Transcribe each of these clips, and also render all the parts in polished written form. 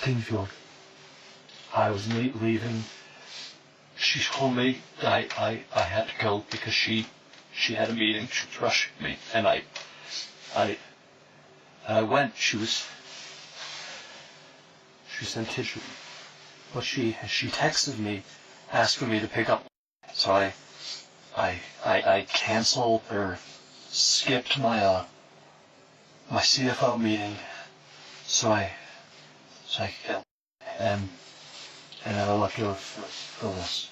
Kingfield. I was leaving. She told me I had to go because she had a meeting. She was rushing me, and I went. She sent tissue, but she texted me, asking me to pick up. So I canceled or skipped my my CFO meeting, so I could get, and I left her for this.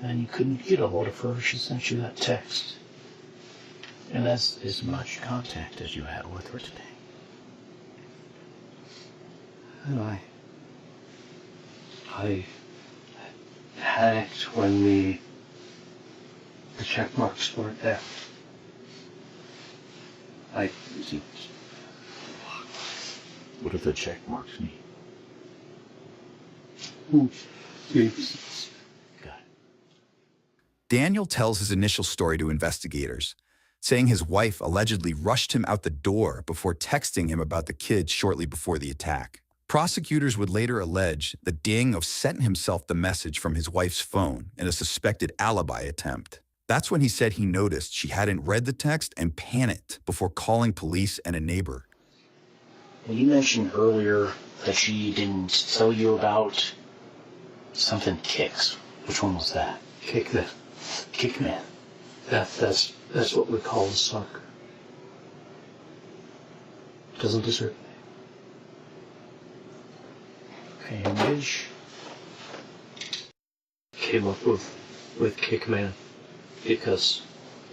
And you couldn't get a hold of her. She sent you that text. And that's as much contact as you had with her today. And I panicked when the check marks weren't there. What do the check marks mean? Got it. Daniel tells his initial story to investigators, saying his wife allegedly rushed him out the door before texting him about the kids shortly before the attack. Prosecutors would later allege that Daniel sent himself the message from his wife's phone in a suspected alibi attempt. That's when he said he noticed she hadn't read the text and panicked before calling police and a neighbor. Well, you mentioned earlier that she didn't tell you about something kicks. Which one was that? Kickman. Kickman. That's what we call a sucker. Doesn't deserve me. Okay, and Midge Came up with Kickman because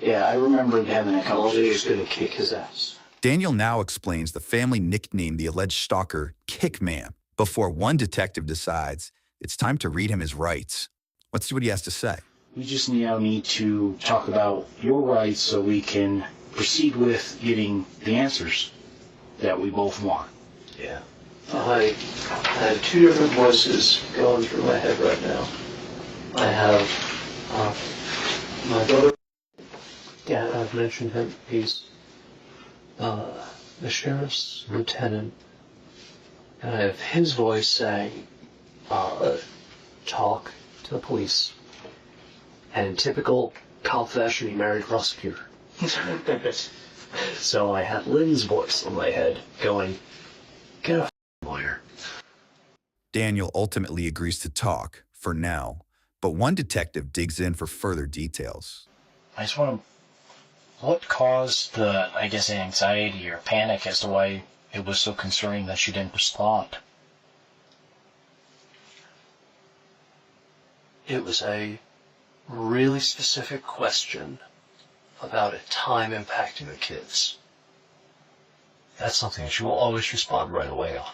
I remember having a Call of conversation. Duty's gonna kick his ass. Daniel now explains the family nicknamed the alleged stalker Kickman before one detective decides it's time to read him his rights. Let's see what he has to say. We just now need to talk about your rights so we can proceed with getting the answers that we both want. Yeah. I have two different voices going through my head right now. I have my brother. Yeah, I've mentioned him. He's the sheriff's lieutenant. And I have his voice saying, talk to the police. And in typical cop fashion, he married a prosecutor. So I had Lynn's voice in my head going, get a lawyer. Daniel ultimately agrees to talk, for now, but one detective digs in for further details. I just want to... What caused the, anxiety or panic as to why it was so concerning that she didn't respond? It was a really specific question about a time impacting the kids. That's something that she will always respond right away on.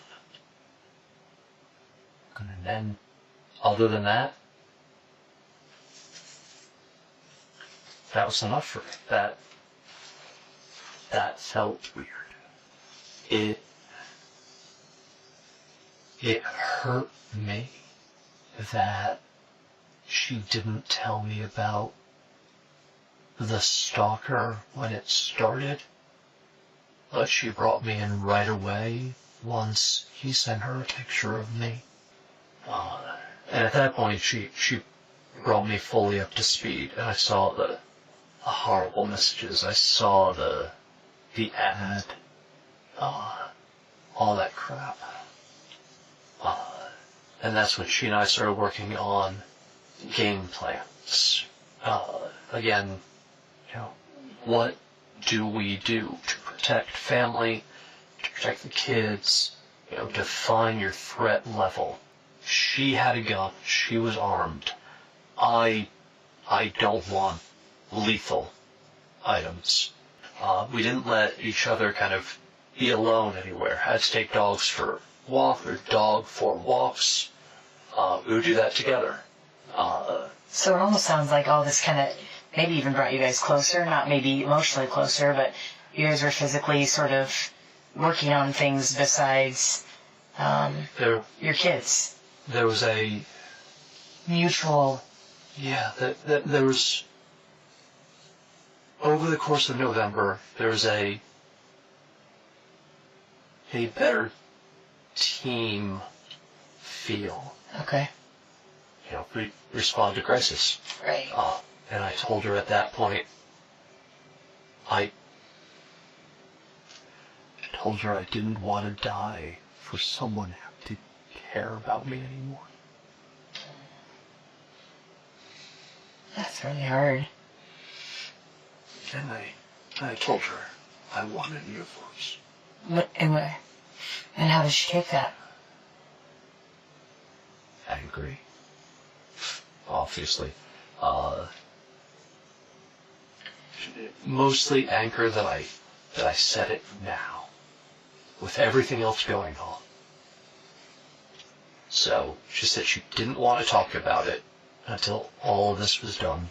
And then, other than that, that was enough for me. That felt weird. It hurt me that she didn't tell me about the stalker when it started, but she brought me in right away once he sent her a picture of me. And at that point, she brought me fully up to speed, and I saw the horrible messages. I saw the ad, all that crap. And that's when she and I started working on game plans. Again, what do we do to protect family, to protect the kids, define your threat level. She had a gun. She was armed. I don't want lethal items. We didn't let each other kind of be alone anywhere. I had to take dogs for dog for walks. We would do that together. So it almost sounds like all this kind of maybe even brought you guys closer, not maybe emotionally closer, but you guys were physically sort of working on things besides your kids. There was a mutual... Yeah, there was... Over the course of November, there was a better team feel. Okay. Respond to crisis. Right. And I told her at that point, I told her I didn't want to die for someone who didn't care about me anymore. That's really hard. And I told her I wanted a divorce. And how does she take that? Angry. Obviously. Mostly angry that I said it now, with everything else going on. So she said she didn't want to talk about it until all of this was done.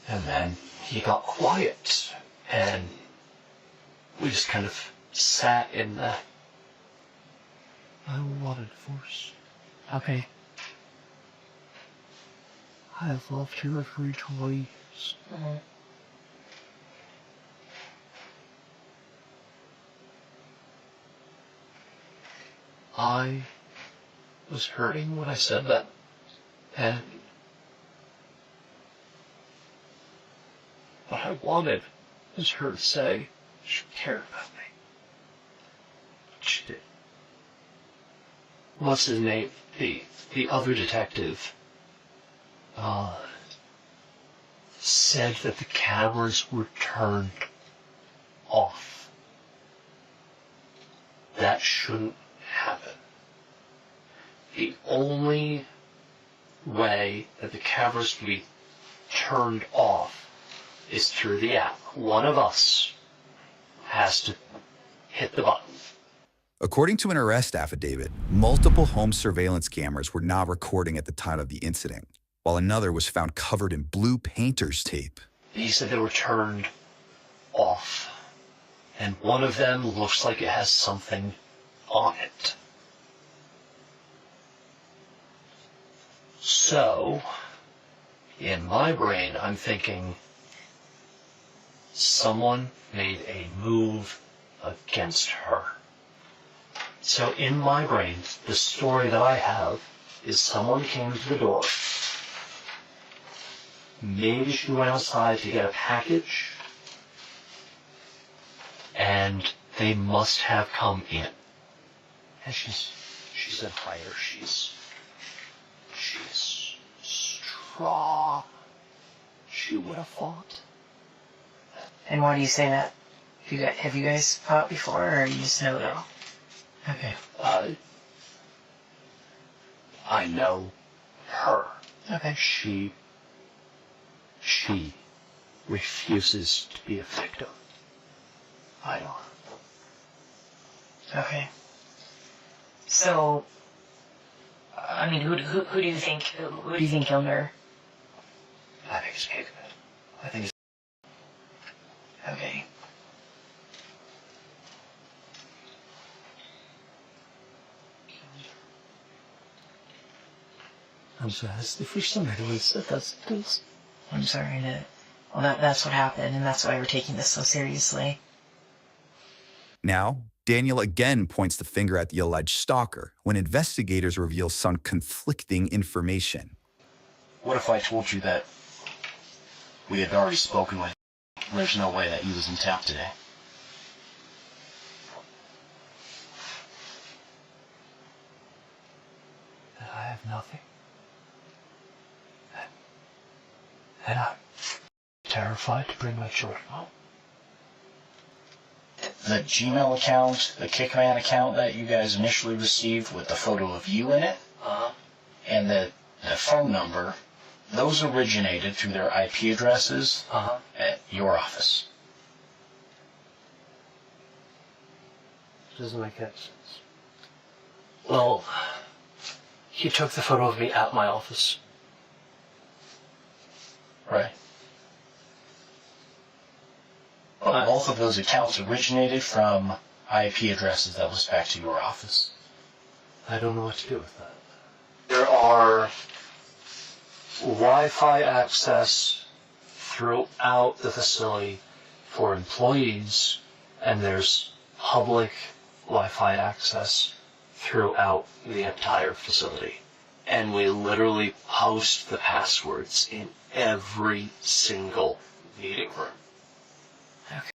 And then he got quiet, and we just kind of sat in the... I want a divorce. Okay. I have loved you for 20 years. Mm-hmm. I was hurting when I said that, and what I wanted was her to say she cared about me. She did. What's his name? The other detective said that the cameras were turned off. That shouldn't happen. The only way that the cameras can be turned off is through the app. One of us has to hit the button. According to an arrest affidavit, multiple home surveillance cameras were not recording at the time of the incident, while another was found covered in blue painter's tape. He said they were turned off, and one of them looks like it has something on it. So, in my brain, I'm thinking someone made a move against her. So in my brain, the story that I have is someone came to the door. Maybe she went outside to get a package, and they must have come in. And she's a fighter. She's strong. She would have fought. And why do you say that? Have you guys fought before, or you just know that? Okay. I know her. Okay. She refuses to be a victim. I don't. Okay. So, I mean, who do you think killed her? I think it's Jacob. I think it's... Okay. I'm sorry, that's the first time I really said that. I'm sorry to... Well, that's what happened, and that's why we're taking this so seriously. Now, Daniel again points the finger at the alleged stalker when investigators reveal some conflicting information. What if I told you that we had already spoken with him? There's no way that he was in town today. I have nothing. And I'm terrified to bring my children home. The Gmail account, the Kickman account that you guys initially received with the photo of you in it, and the phone number, those originated through their IP addresses at your office. Doesn't make any sense. Well, he took the photo of me at my office. Right. But both of those accounts originated from IP addresses that was back to your office. I don't know what to do with that. There are Wi-Fi access throughout the facility for employees, and there's public Wi-Fi access throughout the entire facility. And we literally post the passwords in every single meeting room.